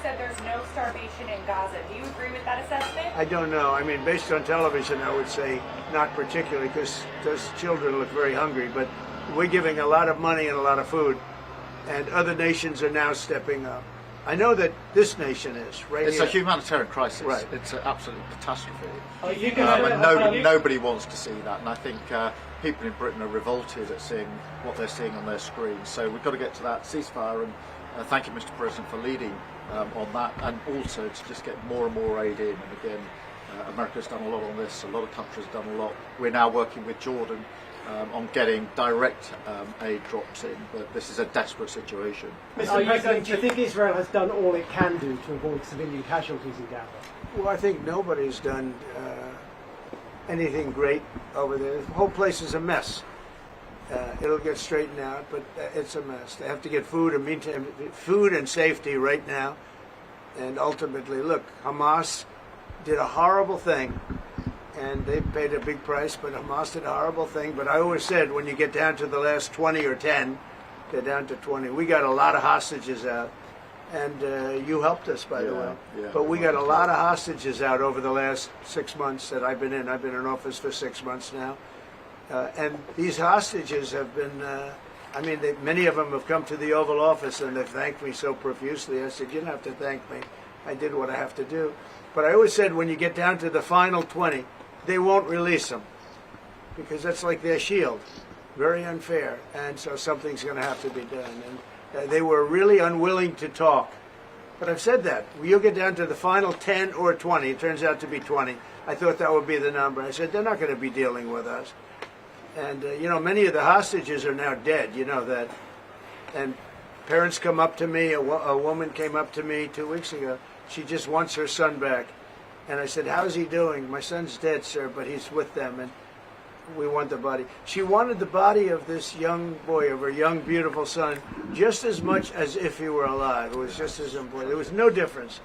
said there's no starvation in Gaza. Do you agree with that assessment? I don't know. I mean, based on television, I would say not particularly, because those children look very hungry. But we're giving a lot of money and a lot of food, and other nations are now stepping up. I know that this nation is right. It's here. a humanitarian crisis. Right. It's an absolute catastrophe. And Nobody wants to see that, and I think people in Britain are revolted at seeing what they're seeing on their screens. So we've got to get to that ceasefire, and thank you, Mr. President, for leading on that, and also to just get more and more aid in. And again, America's done a lot on this. A lot of countries have done a lot. We're now working with Jordan on getting direct aid drops in, but this is a desperate situation. Mr. President, do you think Israel has done all it can do to avoid civilian casualties in Gaza? Well, I think nobody's done anything great over there. The whole place is a mess. It'll get straightened out, but it's a mess. They have to get food and safety right now. And ultimately, look, Hamas did a horrible thing, and they paid a big price, but Hamas did a horrible thing. But I always said, when you get down to the last 20 or 10, get down to 20, we got a lot of hostages out. And you helped us, by the way. Yeah. But we got a lot of hostages out over the last 6 months that I've been in. I've been in office for 6 months now. And these hostages have been, many of them have come to the Oval Office and they've thanked me so profusely. I said, you don't have to thank me. I did what I have to do. But I always said, when you get down to the final 20, they won't release them, because that's like their shield. Very unfair. And so something's going to have to be done. And they were really unwilling to talk. But I've said that. You'll get down to the final 10 or 20. It turns out to be 20. I thought that would be the number. I said, they're not going to be dealing with us. And, many of the hostages are now dead. You know that. And parents come up to me. A woman came up to me 2 weeks ago. She just wants her son back. And I said, how's he doing? My son's dead, sir, but he's with them. And we want the body. She wanted the body of this young boy, of her young, beautiful son, just as much as if he were alive. It was just as important. There was no difference.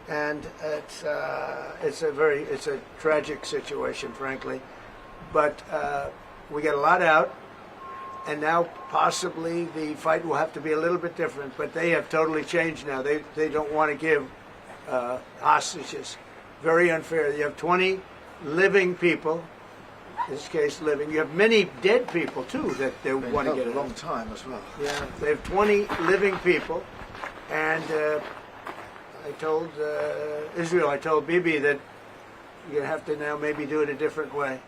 And it's a tragic situation, frankly. But we got a lot out, and now possibly the fight will have to be a little bit different. But they have totally changed now. They don't want to give hostages. Very unfair. You have 20 living people. In this case, living. You have many dead people too that they want to get a long time as well. Yeah, they have 20 living people, and I told Israel, I told Bibi that you're gonna have to now maybe do it a different way.